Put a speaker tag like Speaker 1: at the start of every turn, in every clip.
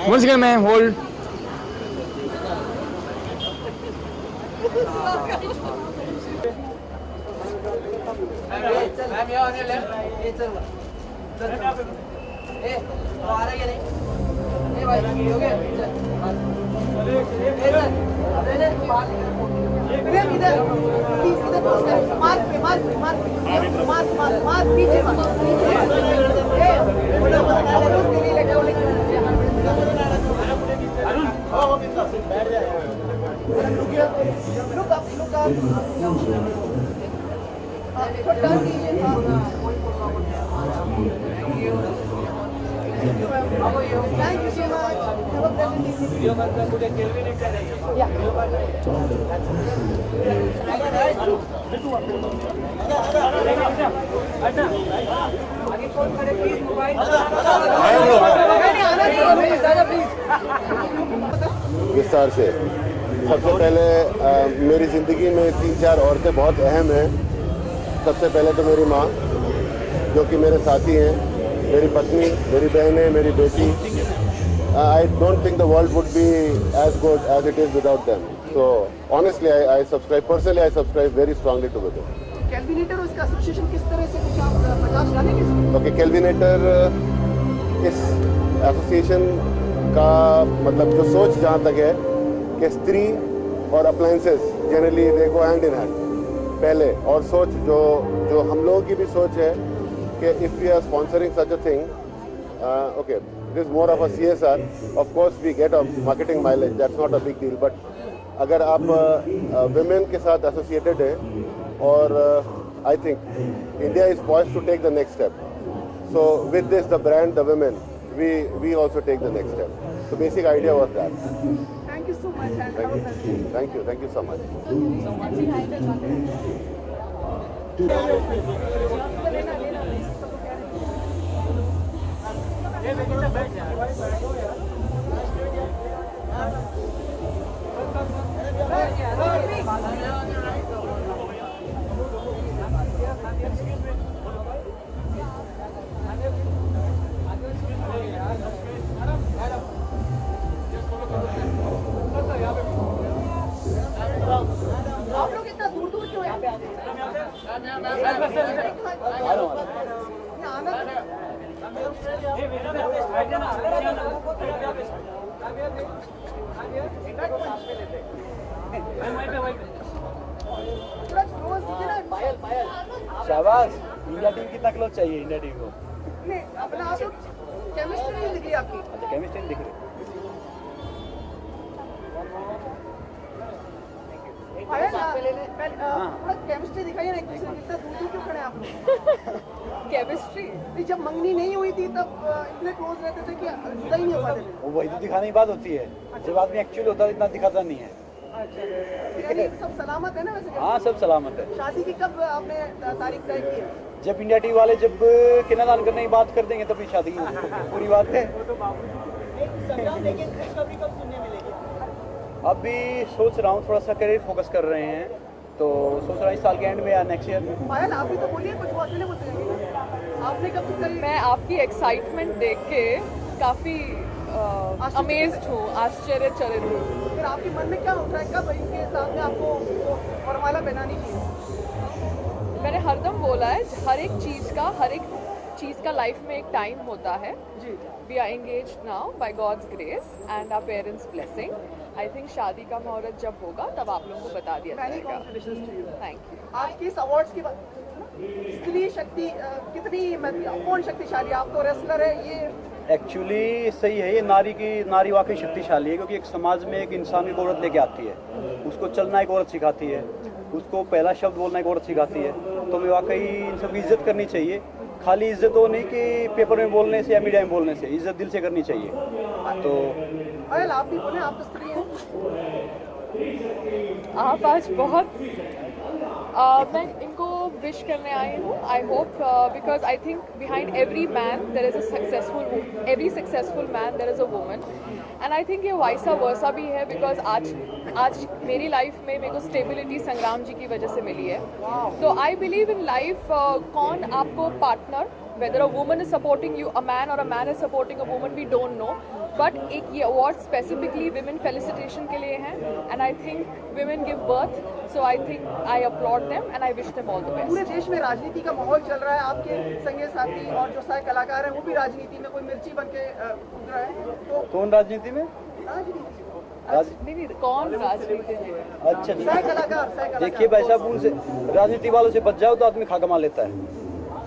Speaker 1: Once again, man, hold.
Speaker 2: Thank you so much. Have a pleasant evening.
Speaker 3: विस्तार से सबसे पहले मेरी ज़िंदगी में 3-4 औरतें बहुत अहम हैं। सबसे पहले तो मेरी माँ, जो कि मेरे साथी हैं, मेरी पत्नी, मेरी बहनें, मेरी बेटी। I don't think the world would be as good as it is without them. So honestly, I subscribe personally. I subscribe very strongly to it.
Speaker 2: कैल्विनेटर और इसका एसोसिएशन किस तरह से कुछ आप प्रकाश डालेंगे इसमें?
Speaker 3: ओके, कैल्विनेटर इस एसोसिएशन का मतलब जो सोच जहाँ तक है कि स्त्री और appliances generally they go hand in hand पहले, और सोच जो हम लोगों की भी सोच है कि if we are sponsoring such a thing, okay, it is more of a CSR. Of course we get a marketing mileage, that's not a big deal, but अगर आप विमेन के साथ एसोसिएटेड है, और I think India is poised to take the next step. So with this the brand the women, we also take the next step. The basic idea was that.
Speaker 2: Thank you so much and have a pleasant evening.
Speaker 3: Thank you so much.
Speaker 2: आप लोग इतना दूर दूर क्यों यहाँ पे आते
Speaker 4: शाबाश, इंडिया टीम कितना क्लोज चाहिए इंडिया टीम को?
Speaker 2: नहीं, अपना आप लोग केमिस्ट्री नहीं दिख रही आपकी।
Speaker 4: अच्छा, केमिस्ट्री दिख रही।
Speaker 2: थोड़ा केमिस्ट्री दिखाइए ना, एक दूसरे कितना दूर दूर क्यों खड़े हैं आप लोग? केमिस्ट्री जब मंगनी नहीं हुई थी तब इतने क्लोज रहते थे कि जुदा ही नहीं हो पाते थे।
Speaker 4: वही तो दिखाने की बात होती है, जब आदमी एक्चुअली होता है इतना दिखाता नहीं है।
Speaker 2: यानी सब सलामत है ना वैसे?
Speaker 4: हाँ, सब सलामत है।
Speaker 2: शादी की कब आपने तारीख तय की है?
Speaker 4: जब इंडिया टीम वाले जब कन्यादान करने की बात कर देंगे तभी शादी पूरी बात है। अभी सोच रहा हूँ, थोड़ा सा करियर फोकस कर रहे हैं, तो सोच रहा हूँ इस साल के एंड में या नेक्स्ट ईयर।
Speaker 2: पायल, आप भी तो बोलिए कुछ, बहुत अकेले बोलते हैं। आपने कब तक?
Speaker 5: मैं आपकी एक्साइटमेंट देख के काफ़ी अमेज्ड हूँ, आश्चर्यचकित हूँ।
Speaker 2: फिर आपके मन में क्या उठ रहा है, कब इनके सामने आपको वरमाला पहनानी चाहिए?
Speaker 5: मैंने हरदम बोला है, हर एक चीज़ का लाइफ में एक टाइम होता है। We are engaged now by God's grace and our parents blessing. I think शादी का मुहूर्त जब होगा तब आप लोगों को बता दिया जाएगा। Thank you.
Speaker 2: आज की इस अवार्ड्स की बात, स्त्री शक्ति कितनी, कौन शक्तिशाली? आप तो रेसलर है, ये
Speaker 4: एक्चुअली सही है, ये नारी वाकई शक्तिशाली है, क्योंकि एक समाज में एक इंसान की औरत लेके आती है, उसको चलना एक औरत सिखाती है, उसको पहला शब्द बोलना एक औरत सिखाती है। तो मैं वाकई इन सबकी इज्जत करनी चाहिए। खाली इज्जत वो नहीं कि पेपर में बोलने से या मीडिया में बोलने से, इज्जत दिल से करनी चाहिए। तो
Speaker 2: आप भी बोले, आप तो स्त्री हैं।
Speaker 5: आप आज बहुत मैं इनको विश करने आई हूँ. I hope because I think behind every man there is every successful man there is a woman. And I think ये वाइसा वर्सा भी है बिकॉज आज मेरी लाइफ में मेरे को स्टेबिलिटी संग्राम जी की वजह से मिली है. तो आई बिलीव इन लाइफ कौन आपको partner, whether a woman is supporting you, a man or a man is supporting a woman, we don't know. But एक ये award specifically women felicitation के लिए हैं, and I think women give birth, so I think I applaud them and I wish them all the
Speaker 2: पूरे
Speaker 5: best.
Speaker 2: देश में राजनीति का माहौल चल रहा है. आपके संगी साथी और जो सारे कलाकार हैं वो भी राजनीति में कोई मिर्ची बन के उतर रहा है. तो
Speaker 4: कौन राजनीति में?
Speaker 2: राजनीति
Speaker 5: नहीं, कौन राजनीति में?
Speaker 4: अच्छा
Speaker 2: सह कलाकार
Speaker 4: देखिए भाई साहब, उनसे राजनीति वालों से बच जाओ तो आदमी खा कमा लेता है,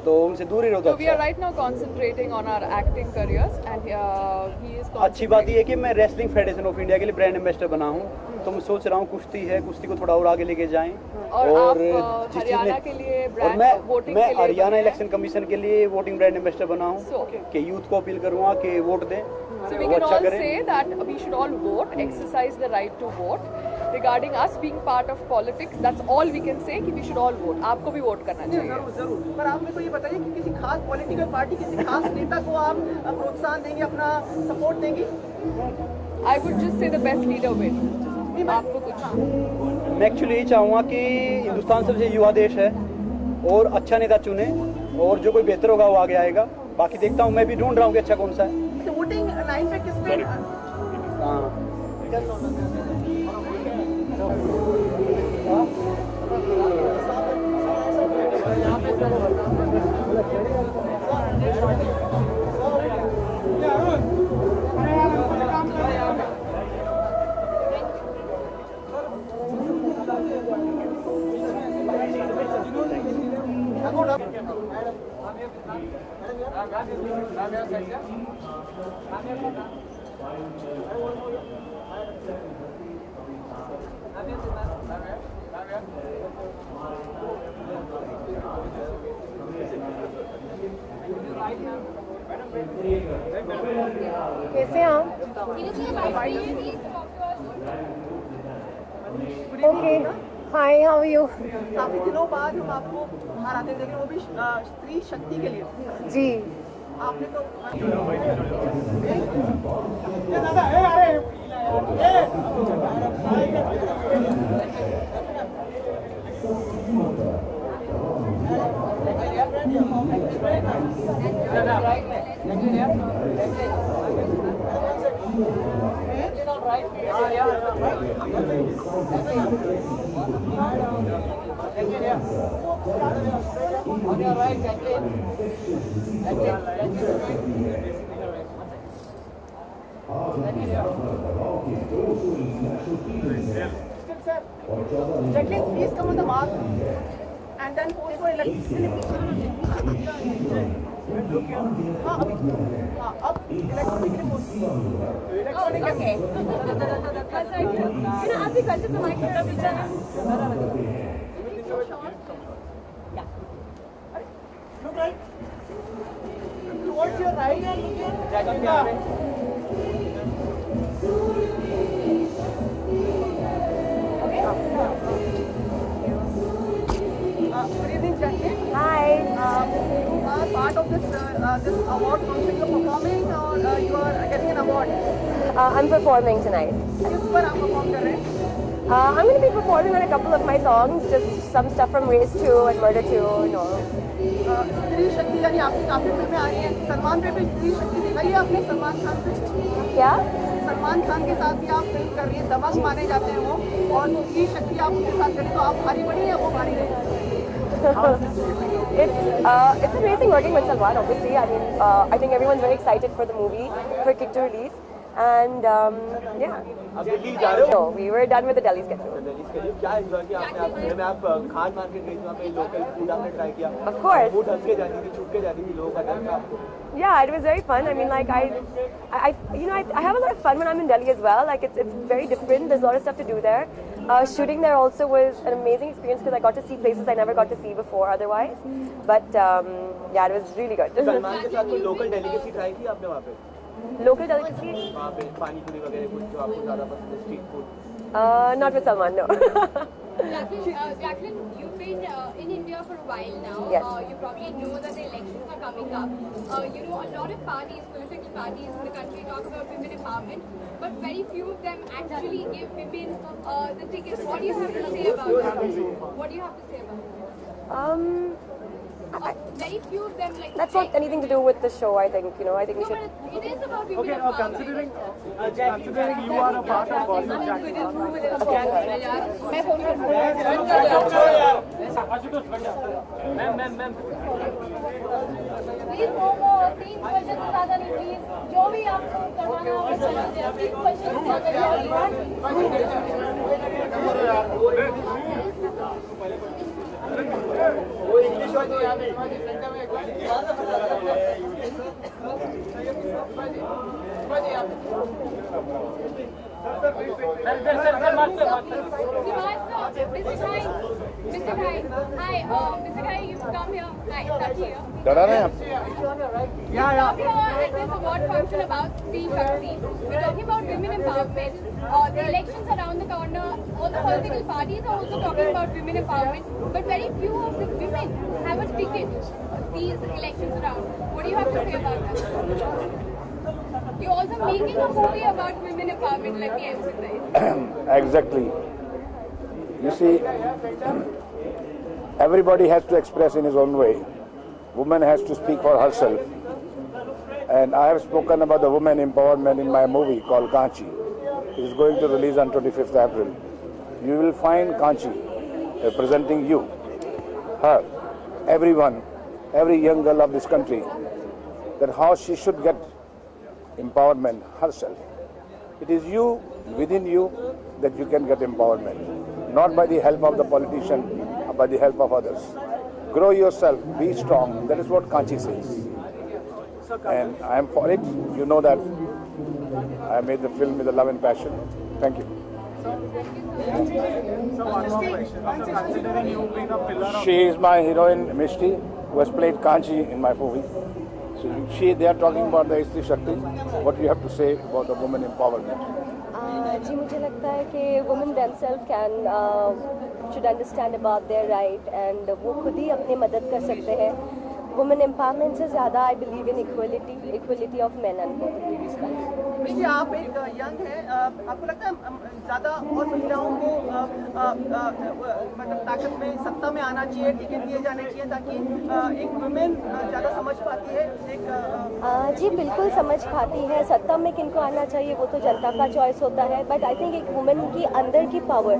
Speaker 4: तो उनसे दूर ही रहो.
Speaker 5: So we are right now concentrating on our acting careers and he is
Speaker 4: अच्छी बात ये है कि मैं रेसलिंग फेडरेशन ऑफ इंडिया के लिए ब्रांड एम्बेसडर बना हूँ, तो मैं सोच रहा हूँ कुश्ती है, कुश्ती को थोड़ा और आगे लेके जाएं.
Speaker 5: और
Speaker 4: जिस चीज़
Speaker 5: हरियाणा के लिए
Speaker 4: और
Speaker 5: ब्रांड वोटिंग
Speaker 4: मैं
Speaker 5: के लिए
Speaker 4: हरियाणा
Speaker 5: बने हैं.
Speaker 4: इलेक्शन कमीशन के लिए वोटिंग ब्रांड एम्बेसडर बना हूँ
Speaker 5: So,
Speaker 4: कि यूथ को अपील करूँगा कि वोट दें,
Speaker 5: So we
Speaker 4: वो
Speaker 5: can
Speaker 4: अच्छा
Speaker 5: all
Speaker 4: करें.
Speaker 5: say that we should all vote, exercise the right to vote. Regarding us being part of politics, that's all we can say कि we should all vote. आपको भी vote करना चाहिए.
Speaker 2: जरूर जरूर. पर आप मेरे को ये बताइए कि किसी खास पॉलिटिकल पार्टी, किसी खास नेता को आप प्रोत्साहन देंगे, अपना सपोर्ट देंगे?
Speaker 5: I would just say the best leader win. आपको कुछ
Speaker 4: मैं एक्चुअली यही चाहूँगा कि हिंदुस्तान सबसे युवा देश है और अच्छा नेता चुने, और जो कोई बेहतर होगा वो आगे आएगा. बाकी देखता हूँ, मैं भी ढूंढ रहा हूँ कि अच्छा कौन सा है.
Speaker 2: तो वोटिंग लाइन पे किस पे?
Speaker 4: हाँ
Speaker 1: कैसे हैं आप? Okay, hi, how are you?
Speaker 2: काफी दिनों बाद हम आपको बाहर आते देख रहे हैं, वो भी स्त्री शक्ति के लिए.
Speaker 1: जी,
Speaker 2: आपने तो Jacqueline, please come on the mark and then pose for electricity. हाँ अभी, हाँ अब इलेक्ट्रॉनिक के लिए pose. इलेक्ट्रॉनिक के लिए.
Speaker 1: आप ही करते तो माइक थोड़ा पीछे है.
Speaker 2: Look right. Towards your right. Good evening, Jacqueline.
Speaker 1: Hi.
Speaker 2: You are part of this award function. You are performing or you are getting an award.
Speaker 1: I'm performing tonight.
Speaker 2: किस पर आप perform कर रहे हैं?
Speaker 1: I'm going to be performing on a couple of my songs, just some stuff from Race 2 and Murder 2 and all.
Speaker 2: स्त्री शक्ति यानी आपकी काफी फिल्में आ रही हैं. सलमान पे भी स्त्री शक्ति दिखाई है आपने सलमान खान पे.
Speaker 1: क्या?
Speaker 2: सलमान खान के साथ भी आप फिल्म कर रही हैं. दबंग माने जाते हैं वो, और स्त्री शक्ति आप उनके साथ करें तो आप भारी पड़ी या वो भारी रही?
Speaker 1: It's amazing working with Salman, obviously. I mean, I think everyone's very excited for the movie, for it to release. And yeah.
Speaker 6: अब दिल्ली जा रहे हो?
Speaker 1: No, we were done with the Delhi schedule.
Speaker 6: Delhi के लिए क्या एंजॉय किया आपने? आप खान मार्केट गई थी, वहाँ पे लोकल फूड आपने ट्राई किया?
Speaker 1: Of course.
Speaker 6: वो ढक के जाती थी, छुप के जाती थी, लोगों का डर था आपको?
Speaker 1: Yeah, it was very fun. I mean, like I have a lot of fun when I'm in Delhi as well. Like it's very different. There's a lot of stuff to do there. Shooting there also was an amazing experience because I got to see places I never got to see before otherwise. But yeah, it was really good.
Speaker 6: Salman के साथ कोई local delicacy try की आपने वहाँ पे?
Speaker 1: Local delicacy?
Speaker 6: वहाँ पे पानी पूरी वगैरह कुछ जो आपको ज़्यादा पसंद है, street food?
Speaker 1: Not with Salman, no.
Speaker 7: Jacqueline, you've been in India for a while now.
Speaker 1: Yes.
Speaker 7: You probably know that the elections are coming up. You know, a lot of parties, political parties in the country talk about women empowerment, but very few of them actually give women the tickets. What do you have to say about that? What do you have to say about that? Very few of them like.
Speaker 1: That's not anything to do with the show, I think. You know, I think we
Speaker 7: No,
Speaker 1: should.
Speaker 7: but it is about women empowerment.
Speaker 6: considering you are a part of Bollywood,
Speaker 5: मैं phone कर
Speaker 7: please momo 3 question से ज्यादा नहीं please जो भी आपको करवाना हो वो कर दीजिए 3 question Mr. Ghai, you've come here. Hi, sir, here.
Speaker 3: डरा रहे हैं आप?
Speaker 7: Yeah. Come here at this award function about Stree Shakti. We're talking about women empowerment. The elections around the corner. All the political parties are also talking about women empowerment, but very few of the women have a ticket. These elections around. What do you have to say about that? You're also making a movie about women empowerment, let me emphasize.
Speaker 8: Exactly. You see, everybody has to express in his own way. Woman has to speak for herself. And I have spoken about the women empowerment in my movie called Kanchi. It is going to release on 25th April. You will find Kanchi representing you, her, everyone, every young girl of this country, that how she should get empowerment herself. It is you, within you, that you can get empowerment. Not by the help of the politician, or by the help of others. Grow yourself, be strong. That is what Kanchi says. And I am for it. You know that I made the film with a love and passion. Thank you.
Speaker 6: so one more question. So considering you being a pillar of
Speaker 8: She is my heroine, Mishti, who has played Kanchi in my movie. So they are talking about the Stree Shakti. What do you have to say about the women empowerment?
Speaker 1: जी मुझे लगता है कि women themselves can should understand about their right and वो खुद ही अपनी मदद कर सकते हैं. वुमेन एम्पावरमेंट से ज़्यादा I believe in equality of main and women.
Speaker 2: देखिए आप एक यंग हैं, आपको लगता है ज़्यादा और महिलाओं को मतलब ताकत में सत्ता में आना चाहिए, टिकट दिए जाने चाहिए ताकि एक वुमेन ज़्यादा समझ पाती है एक
Speaker 1: जी बिल्कुल समझ पाती है. सत्ता में किनको आना चाहिए वो तो जनता का चॉइस होता है, बट आई थिंक एक वुमेन की अंदर की पावर,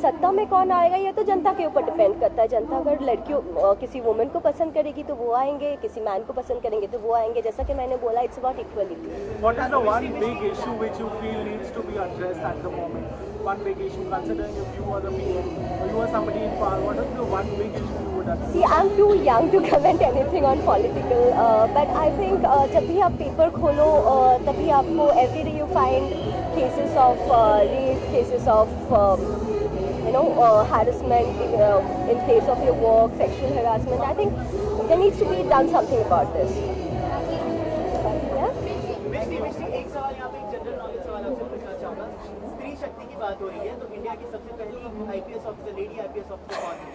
Speaker 1: सत्ता में कौन आएगा ये तो जनता के ऊपर डिपेंड करता है. जनता अगर लड़कियों किसी वुमेन को पसंद करेगी तो वो आएंगे, किसी मैन को पसंद करेंगे तो वो आएंगे. जैसा कि मैंने बोला, it's about equality.
Speaker 6: what is the one big issue which you feel needs to be addressed at the moment? One big issue, considering if you are the PM or you are somebody in power, what is the one big issue you would address?
Speaker 1: See, I'm too young to comment anything on political, but I think जब भी आप paper खोलो तभी आपको every day you find cases of rape, cases of harassment in place of your work, sexual harassment. I think there needs to be done something about this.
Speaker 6: एक सवाल यहाँ पे एक जनरल नॉलेज सवाल आपसे पूछना चाहूँगा. स्त्री शक्ति की बात हो रही है तो इंडिया की सबसे पहली IPS officer, lady IPS officer कौन है?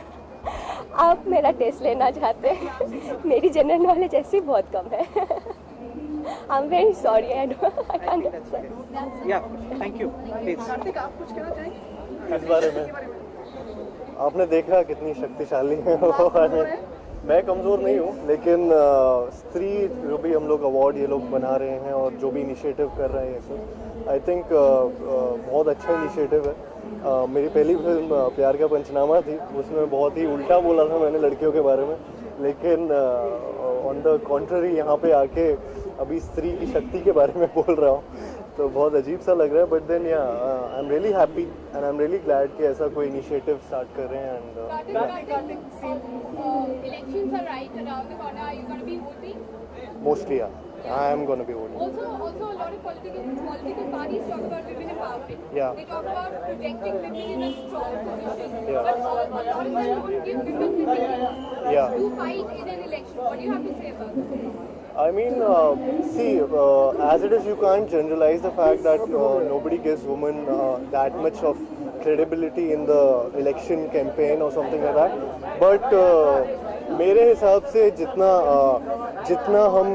Speaker 1: आप मेरा टेस्ट लेना चाहते हैं? मेरी जनरल नॉलेज ऐसी बहुत कम है. I am very sorry, I can't answer.
Speaker 4: या थैंक यू प्लीज.
Speaker 2: कार्तिक, आप कुछ कहना चाहेंगे
Speaker 9: इस बारे में? आपने देखा कितनी शक्तिशाली है वो. मैं कमज़ोर नहीं हूँ, लेकिन स्त्री जो भी हम लोग अवार्ड ये लोग बना रहे हैं और जो भी इनिशिएटिव कर रहे हैं ये सब, आई थिंक बहुत अच्छा इनिशिएटिव है. मेरी पहली फिल्म प्यार का पंचनामा थी, उसमें बहुत ही उल्टा बोला था मैंने लड़कियों के बारे में, लेकिन ऑन द कॉन्ट्ररी यहाँ पे आके अभी स्त्री की शक्ति के बारे में बोल रहा हूँ, तो बहुत अजीब सा लग रहा है. But then I am really happy and I am really glad कि ऐसा कोई इनिशिएटिव स्टार्ट कर रहे हैं. And
Speaker 7: elections are right around the corner. Are you going to be voting?
Speaker 9: Mostly I am going to be voting.
Speaker 7: Also, a lot of political parties talk about women empowerment.
Speaker 9: Yeah.
Speaker 7: They talk about projecting women in a strong position.
Speaker 9: Yeah.
Speaker 7: But a lot of them don't give women the tickets
Speaker 9: Yeah.
Speaker 7: to fight in an election. What do you have to say about that?
Speaker 9: I mean, see, as it is, you can't generalize the fact that nobody gives women that much of credibility in the election campaign or something like that. But मेरे हिसाब से जितना हम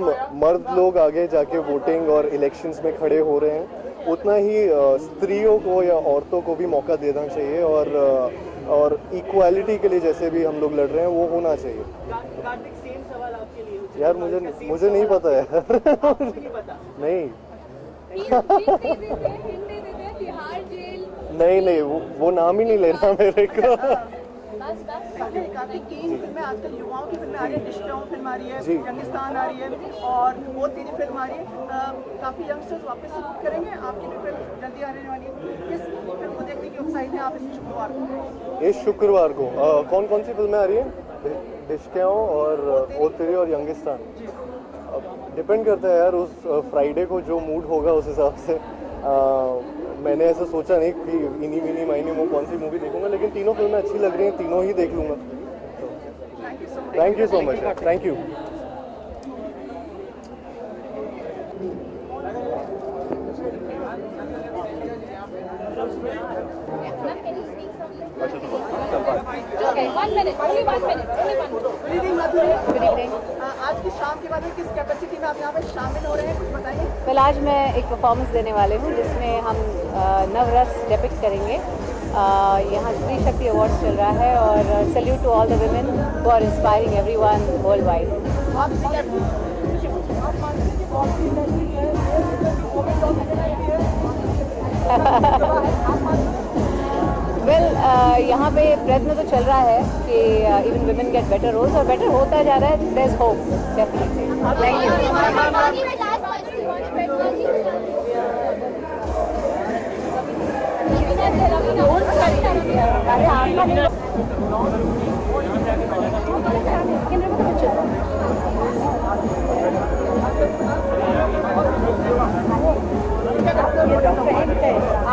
Speaker 9: मर्द लोग आगे जाके voting और इलेक्शंस में खड़े हो रहे हैं, उतना ही स्त्रियों को या औरतों को भी मौका देना चाहिए और इक्वालिटी के लिए जैसे भी हम लोग लड़ रहे हैं वो होना चाहिए। यार मुझे नहीं पता है नहीं नहीं वो नाम ही नहीं लेना मेरे को।
Speaker 2: काफी तीन फिल्में आजकल युवाओं की फिल्में आ रही है, डिस्टाउन फिल्म आ रही है, यंगिस्तान आ रही है और वो तेरी फिल्म आ रही है। काफी यंगस्टर्स वापस से बुक करेंगे, आपकी भी फिल्म जल्दी आने वाली है। किस फिल्म को देखने की उत्साहित हैं आप इस शुक्रवार को?
Speaker 9: इस शुक्रवार को कौन कौन सी फिल्में आ रही हैं? डिस्टाउन और ओ तेरी और यंगिस्तान। डिपेंड करता है यार, उस फ्राइडे को जो मूड होगा उस हिसाब से। मैंने ऐसा सोचा नहीं कि इनी मिनी माइनी में कौन सी मूवी देखूंगा, लेकिन तीनों फिल्में अच्छी लग रही हैं, तीनों ही देख लूंगा। Thank you so much, thank you.
Speaker 7: Okay, 1 minute, only 1 minute, only 1 minute.
Speaker 2: Good evening, Madhuri. Good evening. आज की शाम के बाद में किस कैपेसिटी में आप यहाँ पे शामिल हो रहे हैं, कुछ बताइए।
Speaker 10: वेल, आज मैं एक परफॉर्मेंस देने वाले हूँ जिसमें हम नवरस डिपिक्ट करेंगे। यहाँ स्त्री शक्ति अवार्ड्स चल रहा है और salute to all the women who are inspiring everyone worldwide. Well, यहाँ पे प्रयत्न तो चल रहा है कि even women get better roles और बेटर होता जा रहा है। There is hope definitely. Thank you.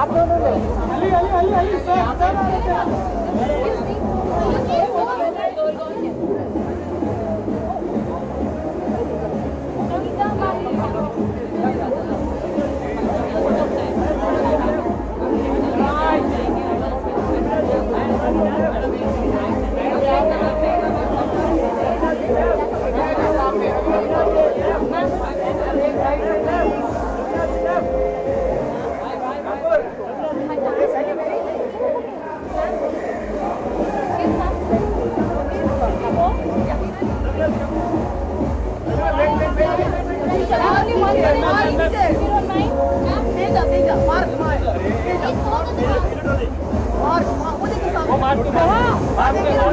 Speaker 10: आप दोनों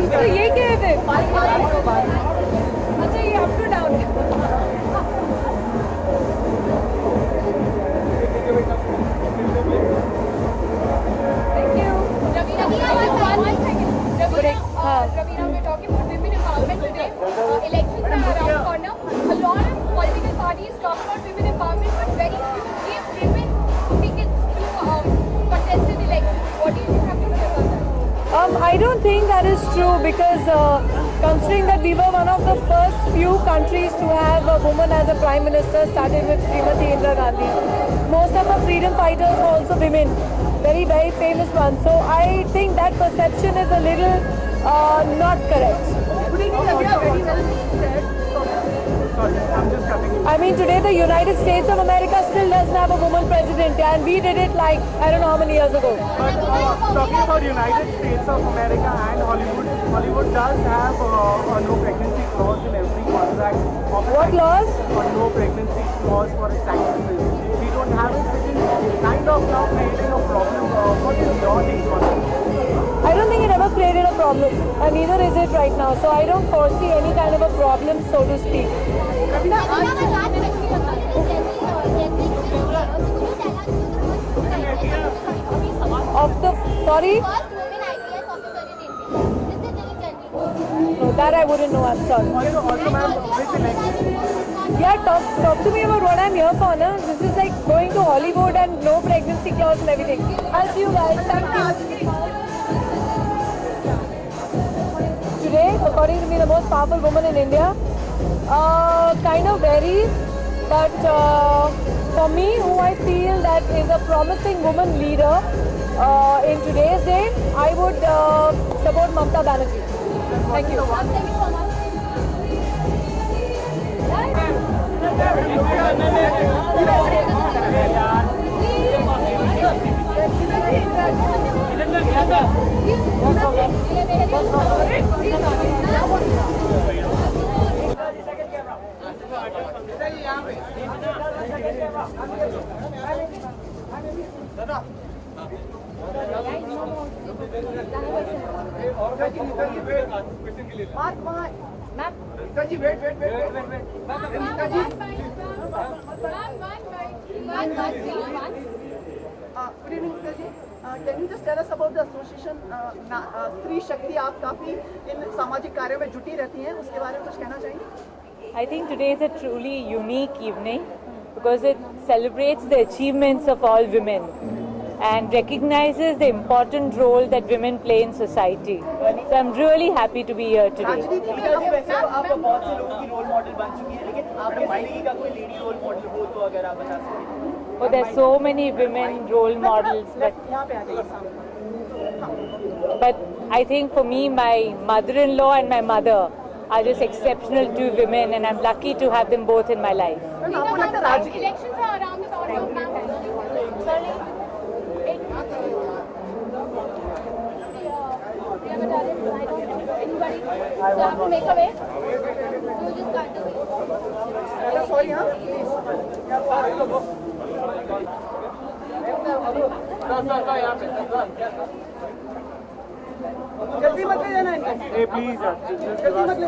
Speaker 10: तो ये क्या है? अच्छा, ये अप टू डाउन है। Thank you. Ravina, one second. Ravina, we're talking about women empowerment today. Elections are around the corner. A lot of political parties talk about women empowerment, but very few give women tickets to contest in elections. What do you have to say about that? I don't think that is true because considering that we were one of the first few countries to have a woman as a Prime Minister, started with Srimati Indira Gandhi. Most of our freedom fighters were also women, very, very famous ones. So I think that perception is a little not correct. I mean, today the United States of America still doesn't have a woman president, and we did it like, I don't know how many years ago.
Speaker 6: But talking about United States of America and Hollywood does have a no pregnancy clause in every contract.
Speaker 10: What laws?
Speaker 6: A no pregnancy clause for its actresses. We don't have it, which is kind of now creating a problem. What is your take on it?
Speaker 10: I don't think it ever created a problem, and neither is it right now. So I don't foresee any kind of a problem, so to speak. Of the, sorry?
Speaker 7: First women IPS officer in India. Mr. Dilip Chandni.
Speaker 1: don't know. That I wouldn't know. I'm sorry.
Speaker 6: Also, ma'am, with election.
Speaker 1: Yeah, talk to me about what I'm here for, no? This is like going to Hollywood and no pregnancy clause and everything. I'll see you guys. Thank you. Today, according to me, the most powerful woman in India, kind of varies, but for me, who I feel that is a promising woman leader in today's day, I would support Mamata Banerjee. Thank you.
Speaker 7: Thank you so much.
Speaker 2: Good evening, Neetaji. Can you just tell us about the association स्त्री शक्ति? आप काफी इन सामाजिक कार्यों में जुटी रहती हैं, उसके बारे में कुछ कहना चाहेंगे?
Speaker 11: I think today is a truly unique evening because it celebrates the achievements of all women and recognizes the important role that women play in society. So I'm really happy to be here today.
Speaker 2: राजनीति में आप वैसे तो आप बहुत से लोगों की रोल मॉडल बन चुकी हैं, लेकिन आपके मायके का कोई लेडी रोल मॉडल हो तो अगर आप बता सकें।
Speaker 11: Oh, there's so many women role models, but I think for me, my mother-in-law and my mother are just exceptional two women, and I'm lucky to have them both in my life.
Speaker 7: Elections are around the corner. Anybody? So I have to make a way. You just cut the way.
Speaker 2: Sorry, huh? जल्दी मत ले जाना इनको।
Speaker 6: Hey, please,
Speaker 2: जल्दी मत ले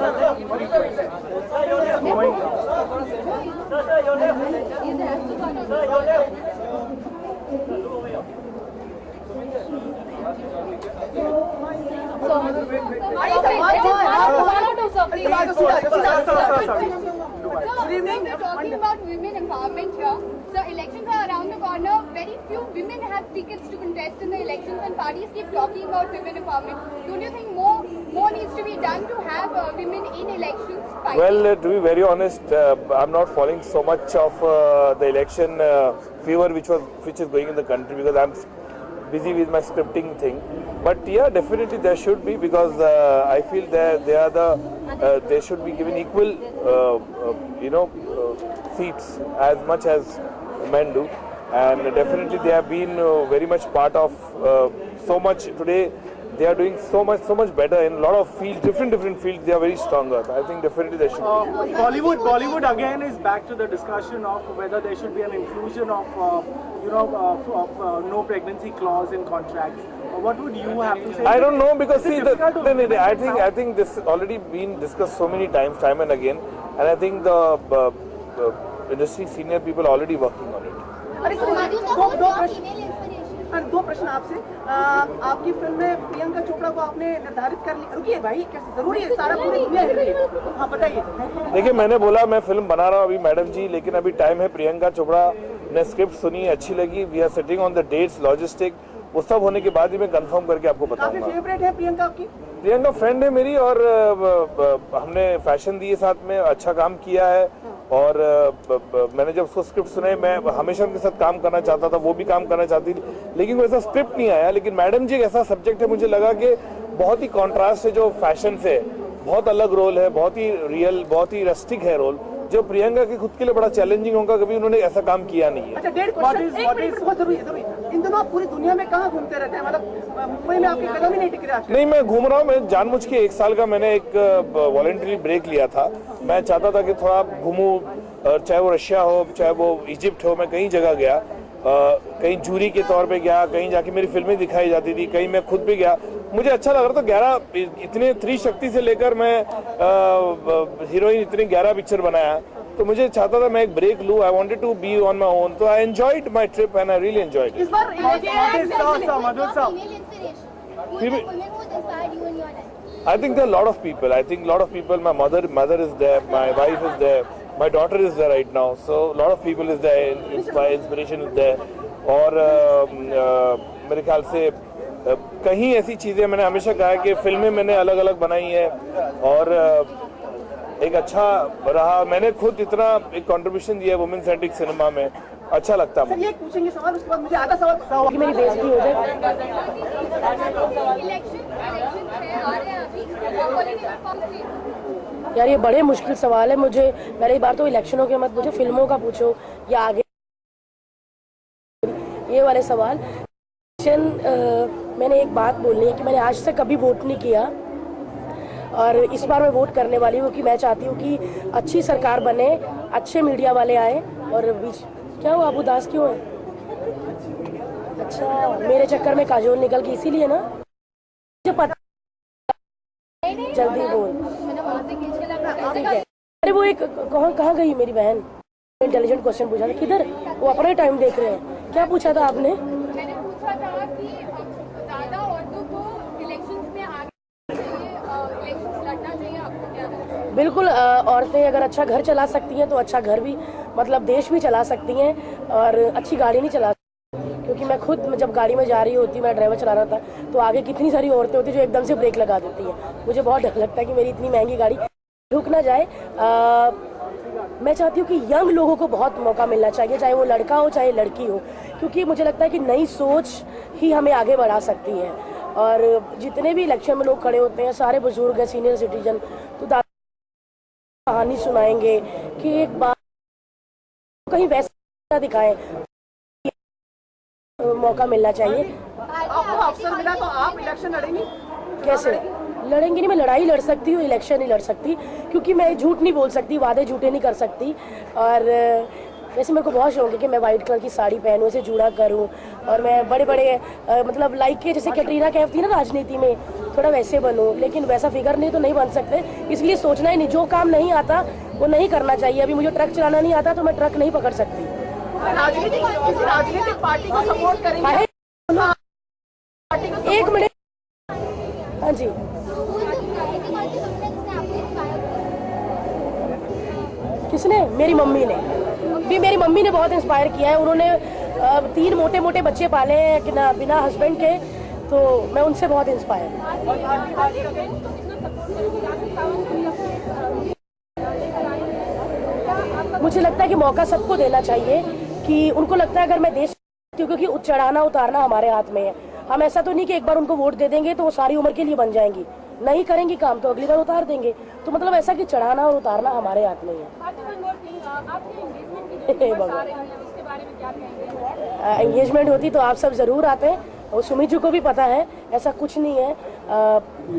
Speaker 7: We're talking about women empowerment here. So elections are around the corner. Very few women have tickets to contest in the elections, and parties keep talking about women empowerment. Don't you think more needs to be done to have women in elections?
Speaker 8: Well, to be very honest, I'm not following so much of the election fever which is going in the country because I'm busy with my scripting thing. But yeah, definitely there should be, because I feel that they should be given equal, seats as much as men do, and definitely they have been very much part of so much today. They are doing so much better in a lot of fields, different fields. They are very stronger. I think definitely they should.
Speaker 6: Bollywood again is back to the discussion of whether there should be an inclusion of no pregnancy clause in contracts. What would you have to say?
Speaker 8: I don't know, because see, I think this already been discussed so many times, time and again, and I think the industry senior people are already working on it.
Speaker 2: दो प्रश्न आपसे। आपकी film में प्रियंका चोपड़ा को आपने निर्धारित कर लिया? रुकिए भाई, कैसे जरूरी है, सारा पूरी दुनिया हिल रही है। हाँ बताइए।
Speaker 8: देखिए, मैंने बोला मैं फिल्म बना रहा हूँ अभी मैडम जी, लेकिन अभी टाइम है। प्रियंका चोपड़ा ने स्क्रिप्ट सुनी, अच्छी लगी। We are sitting on the dates, logistic, वो सब होने के बाद ही मैं कंफर्म करके आपको बताऊंगा।
Speaker 2: काफी फेवरेट है प्रियंका आपकी?
Speaker 8: प्रियंका फ्रेंड है मेरी, और हमने फैशन दिए साथ में, अच्छा काम किया है। और मैंने जब उसको स्क्रिप्ट सुनाई, मैं हमेशा उनके साथ काम करना चाहता था, वो भी काम करना चाहती थी, लेकिन वो ऐसा स्क्रिप्ट नहीं आया। लेकिन मैडम जी एक ऐसा सब्जेक्ट है, मुझे लगा कि बहुत ही कॉन्ट्रास्ट है जो फैशन से, बहुत अलग रोल है, बहुत ही रियल, बहुत ही रस्टिक है रोल, जो प्रियंका के खुद के लिए बड़ा चैलेंजिंग होगा। कभी उन्होंने ऐसा काम किया नहीं है।
Speaker 2: अच्छा, डेढ़ जरूरी। इन दोनों पूरी दुनिया में कहाँ घूमते रहते हैं? मतलब मुंबई में आपकी कदम ही नहीं टिक रहा?
Speaker 8: नहीं, मैं घूम रहा हूँ। मैं जानबूझ के 1 साल का मैंने एक वॉलंटरी ब्रेक लिया था। मैं चाहता था कि थोड़ा घूमूं, चाहे वो रशिया हो, चाहे वो इजिप्ट हो, मैं कई जगह गया। कहीं जूरी के तौर पे गया, कहीं जाके मेरी फिल्में दिखाई जाती थी, कहीं मैं खुद भी गया, मुझे अच्छा लग रहा था। 11 इतने 3 शक्ति से लेकर मैं हीरोइन इतने 11 पिक्चर बनाया, तो मुझे चाहता था मैं एक ब्रेक लूं। I wanted to be on my own, तो I enjoyed my trip and I really enjoyed it.
Speaker 2: इस बार
Speaker 12: I think there are a lot of people. I think a lot of people. My mother is there. My wife is there. My daughter is there right now. So a lot of people is there. Inspiration is there. और मेरे ख्याल से कहीं ऐसी चीज़ें मैंने हमेशा कहा है कि फिल्में मैंने अलग अलग बनाई है और एक अच्छा रहा. मैंने खुद इतना एक कंट्रीब्यूशन दिया है वुमेन सेंट्रिक सिनेमा में. अच्छा लगता है.
Speaker 2: ये पूछेंगे सवाल, उसके बाद मुझे आधा सवाल
Speaker 1: कि मेरी बेइज्जती हो जाए. यार ये बड़े मुश्किल सवाल है. मुझे पहली बार तो इलेक्शनों के मत मुझे फिल्मों का पूछो या आगे ये वाले सवाल. मैंने एक बात बोलनी है कि मैंने आज तक कभी वोट नहीं किया और इस बार मैं वोट करने वाली हूँ कि मैं चाहती हूँ कि अच्छी सरकार बने, अच्छे मीडिया वाले आए. और बीच क्या हुआ, आप उदास क्यों है? अच्छा, मेरे चक्कर में काजोल निकल गई इसीलिए ना. मुझे पता, जल्दी बोल. ठीक है. अरे वो एक कहाँ गई मेरी बहन? इंटेलिजेंट क्वेश्चन पूछा था. किधर? वो अपना ही टाइम देख रहे हैं. क्या पूछा था आपने?
Speaker 10: मैंने पूछा था कि ज़्यादा औरतों को इलेक्शंस में आगे इलेक्शंस लड़ना चाहिए, आपको क्या लगता है?
Speaker 1: बिल्कुल. औरतें अगर अच्छा घर चला सकती हैं तो अच्छा घर भी मतलब देश भी चला सकती हैं और अच्छी गाड़ी नहीं चला. क्योंकि मैं खुद जब गाड़ी में जा रही होती, मैं ड्राइवर चला रहा था, तो आगे कितनी सारी औरतें होती जो एकदम से ब्रेक लगा देती हैं. मुझे बहुत डर लगता है कि मेरी इतनी महंगी गाड़ी रुक ना जाए. मैं चाहती हूँ कि यंग लोगों को बहुत मौका मिलना चाहिए, चाहे वो लड़का हो चाहे लड़की हो, क्योंकि मुझे लगता है कि नई सोच ही हमें आगे बढ़ा सकती है. और जितने भी इलेक्शन में लोग खड़े होते हैं सारे बुजुर्ग हैं, सीनियर सिटीजन, तो कहानी सुनाएंगे कि एक बार कहीं वैसा दिखाएं. मौका मिलना चाहिए.
Speaker 2: आपको अवसर मिला तो आप इलेक्शन लड़ेंगी?
Speaker 1: कैसे लड़ेंगी? नहीं, मैं लड़ाई लड़ सकती हूँ, इलेक्शन नहीं लड़ सकती, क्योंकि मैं झूठ नहीं बोल सकती, वादे झूठे नहीं कर सकती. और वैसे मेरे को बहुत शौक है कि मैं वाइट कलर की साड़ी पहनूँ, उसे जूड़ा करूँ और मैं बड़े बड़े मतलब लाइक के जैसे कैटरीना कैफ थी ना राजनीति में, थोड़ा वैसे बनूँ. लेकिन वैसा फिगर नहीं तो नहीं बन सकते, इसलिए सोचना ही नहीं. जो काम नहीं आता वो नहीं करना चाहिए. अभी मुझे ट्रक चलाना नहीं आता तो मैं ट्रक नहीं पकड़ सकती.
Speaker 2: राजनीतिक पार्टी को सपोर्ट करेंगे?
Speaker 1: एक मिनट. हाँ जी. किसने? मेरी मम्मी ने भी. मेरी मम्मी ने बहुत इंस्पायर किया है. उन्होंने 3 मोटे मोटे बच्चे पाले हैं कि ना बिना हस्बैंड के, तो मैं उनसे बहुत इंस्पायर. मुझे लगता है कि मौका सबको देना चाहिए, कि उनको लगता है अगर मैं देश, क्योंकि चढ़ाना उतारना हमारे हाथ में है. हम ऐसा तो नहीं कि एक बार उनको वोट दे देंगे तो वो सारी उम्र के लिए बन जाएंगी. नहीं करेंगी काम तो अगली बार उतार देंगे. तो मतलब ऐसा कि चढ़ाना और उतारना हमारे हाथ में है. एंगेजमेंट होती तो आप सब जरूर आते हैं, और सुमित जी को भी पता है. ऐसा कुछ नहीं है.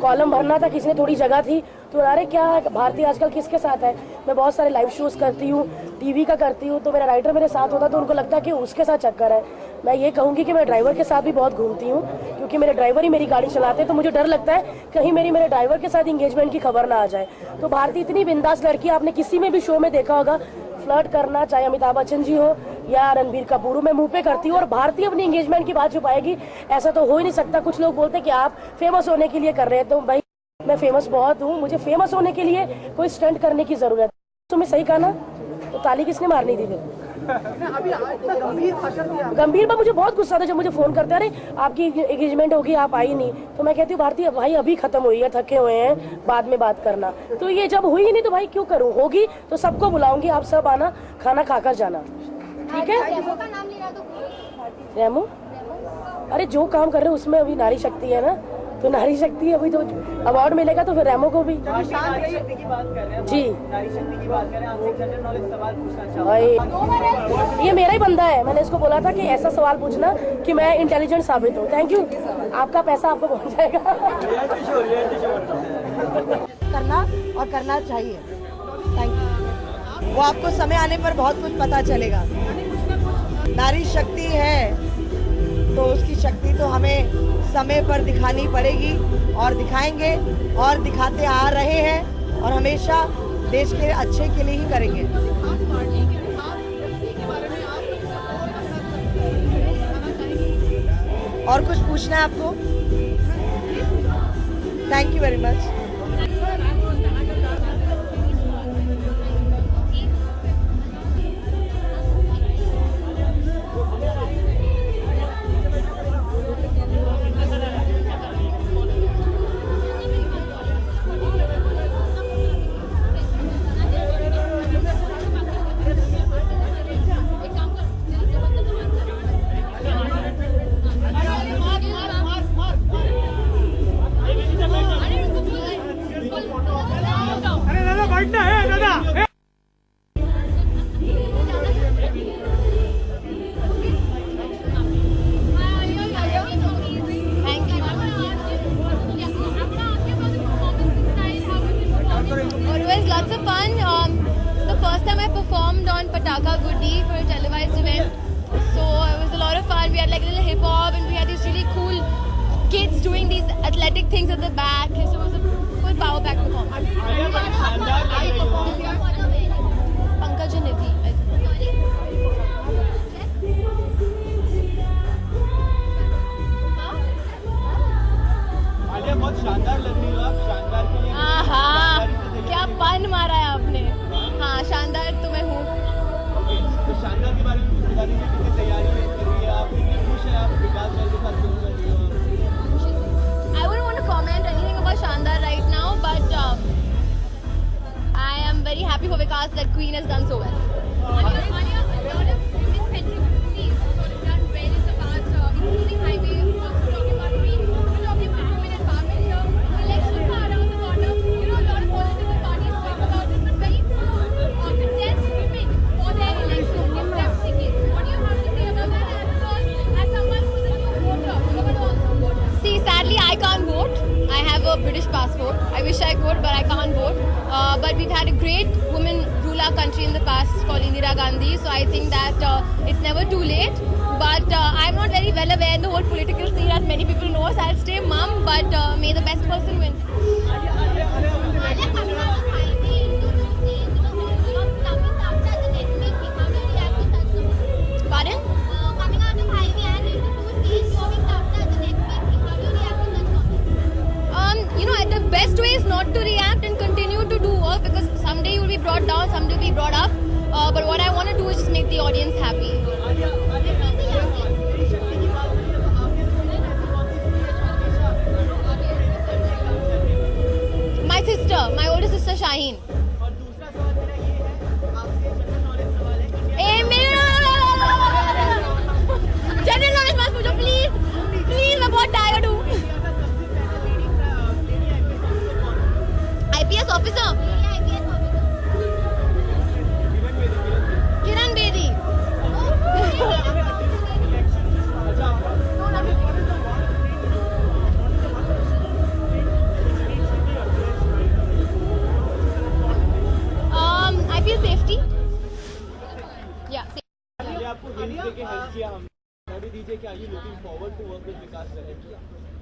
Speaker 1: कॉलम भरना था, किसी ने थोड़ी जगह थी तो अरे क्या भारती आजकल किसके साथ है. मैं बहुत सारे लाइव शोज करती हूँ, टीवी का करती हूँ, तो मेरा राइटर मेरे साथ होता तो उनको लगता है कि उसके साथ चक्कर है. मैं ये कहूँगी कि मैं ड्राइवर के साथ भी बहुत घूमती हूँ, क्योंकि मेरे ड्राइवर ही मेरी गाड़ी चलाते हैं, तो मुझे डर लगता है कहीं मेरे ड्राइवर के साथ इंगेजमेंट की खबर ना आ जाए. तो भारती इतनी बिंदास लड़की, आपने किसी में भी शो में देखा होगा, फ्लर्ट करना चाहे अमिताभ बच्चन जी हो या रणबीर कपूर, मैं मुंह पे करती हूँ. और भारती अपनी एंगेजमेंट की बात छुपाएगी, ऐसा तो हो ही नहीं सकता. कुछ लोग बोलते हैं कि आप फेमस होने के लिए कर रहे हैं, तो भाई मैं फेमस बहुत हूँ. मुझे फेमस होने के लिए कोई स्टंट करने की जरूरत है. तो मैं सही कहा ना? तो ताली किसने मारनी थी फिर? गंभीर पर मुझे बहुत गुस्सा था जब मुझे फोन करते, अरे आपकी एंगेजमेंट होगी आप आई नहीं. तो मैं कहती हूँ भारती भाई अभी खत्म हुई है, थके हुए हैं, बाद में बात करना. तो ये जब हुई ही नहीं तो भाई क्यों करूँ? होगी तो सबको बुलाऊंगी, आप सब आना, खाना खाकर जाना. ठीक है? रेमो? अरे जो काम कर रहे हो उसमें अभी नारी शक्ति है ना, तो नारी शक्ति अभी तो अवार्ड मिलेगा तो फिर रेमो को भी. जी ये मेरा ही बंदा है. मैंने इसको बोला था कि ऐसा सवाल पूछना कि मैं इंटेलिजेंट साबित हूँ. Thank you. आपका पैसा आपको पहुँच जाएगा.
Speaker 13: करना और करना चाहिए. Thank you. वो आपको समय आने पर बहुत कुछ पता चलेगा. नारी शक्ति है तो उसकी शक्ति तो हमें समय पर दिखानी पड़ेगी, और दिखाएंगे और दिखाते आ रहे हैं, और हमेशा देश के अच्छे के लिए ही करेंगे. और कुछ पूछना है आपको? Thank you very much.
Speaker 10: Lots of fun. It's the first time I performed on Pataka Guddi for a televised event. So it was a lot of fun. We had like a little hip hop and we had these really cool kids doing these athletic things at the back. So it was a full power pack performance. Pankaj and Nidhi.
Speaker 6: बहुत शानदार लग रही हो आप. शानदार के लिए
Speaker 10: क्या पन मारा है आपने. हाँ, शानदार तो मैं हूँ.
Speaker 6: तो शानदार के बारे में कुछ बता दीजिए. कितनी तैयारी कर रही है आप, कितनी खुश है आप विकास सर के साथ फिल्म कर रही हो.
Speaker 10: I wouldn't want to comment anything about Shandar right now, but I am very happy for Vikas that Queen has done so well. British passport. I wish I could, but I can't vote. But we've had a great woman rule our country in the past called Indira Gandhi. So I think that it's never too late. But I'm not very well aware in the whole political scene, as many people know. So I'll stay mum, but may the best person win. Pardon? Coming out of Highway and into two states, going after the next week. How do you react to that? You know, the best way is not to react and continue to do work, because someday you'll be brought down, someday you'll be brought up. But what I want to do is just make the audience happy. My sister, my older sister Shaheen. General knowledge मत पूछो please. Please, मैं बहुत tired हूँ. IPS officer. Kiran Bedi. IPS safety. Yeah.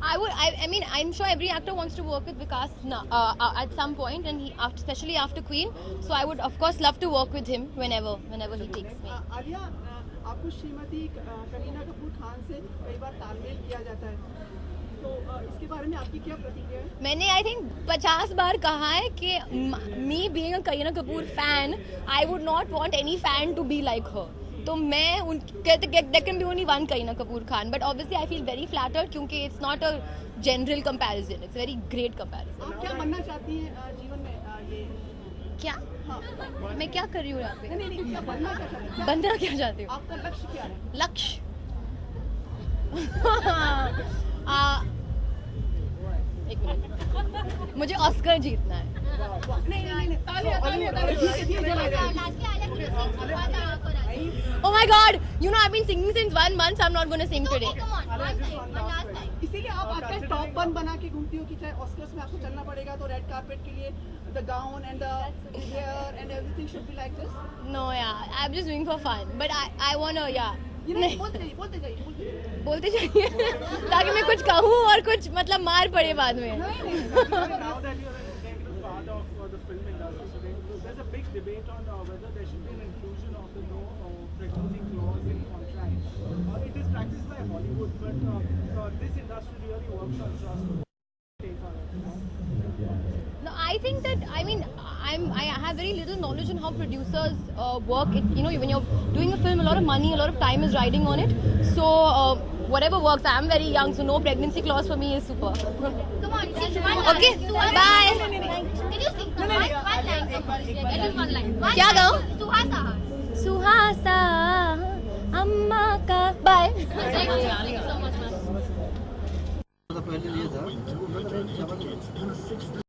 Speaker 10: I mean, I'm sure every actor wants to work with Vikas at some point, and especially after Queen. So I would, of course, love to work with him whenever he takes me.
Speaker 2: Alia, आपको श्रीमती करीना कपूर खान से कई बार तालमेल किया जाता है, तो इसके बारे में आपकी क्या प्रतिक्रिया है?
Speaker 10: मैंने I think 50 बार कहा है कि me being a Kareena Kapoor fan, I would not want any fan to be like her. तो मैं there can be only one Kareena Kapoor Khan, but obviously I feel very flattered क्योंकि it's not a general comparison, it's a very great comparison.
Speaker 2: आप क्या बनना चाहती हैं जीवन में? ये
Speaker 10: क्या? हाँ. मैं क्या कर रही हूँ यहाँ पे?
Speaker 2: नहीं, क्या बनना क्या चाहती हैं?
Speaker 10: बनना क्या चाहती हूँ?
Speaker 2: आपका लक्ष्य क्या है?
Speaker 10: लक्ष्य एक मिनट, मुझे ऑस्कर जीतना है. Oh my God! You know, I've been singing since 1 month, so I'm not going to sing today.
Speaker 2: इसीलिए आप आपका टॉप 1 बना के घूमती हो कि चाहे ऑस्कर्स में आपको चलना पड़ेगा तो रेड कार्पेट के लिए the gown and the hair and everything should be like this?
Speaker 10: No, yeah, I'm just doing for fun. But I wanna, yeah. बोलते जाइए ताकि मैं कुछ कहूँ और कुछ मतलब मार पड़े बाद में.
Speaker 6: There's a big debate on whether there should be an inclusion of the no pregnancy clause in contracts. It is practiced by Hollywood, but this industry really works on trust. Take on it.
Speaker 10: think that, I mean, I have very little knowledge on how producers work. You know, when you're doing a film, a lot of money, a lot of time is riding on it. So whatever works. I'm very young, so no pregnancy clause for me is super.
Speaker 7: Come on, sing one line.
Speaker 10: Okay, bye.
Speaker 7: Can you sing one line? At least one line.
Speaker 10: क्या गाऊं?
Speaker 7: Suhasa.
Speaker 10: Suhasa अम्मा का bye.
Speaker 7: Thank you so much, ma'am.
Speaker 4: पहले लिए था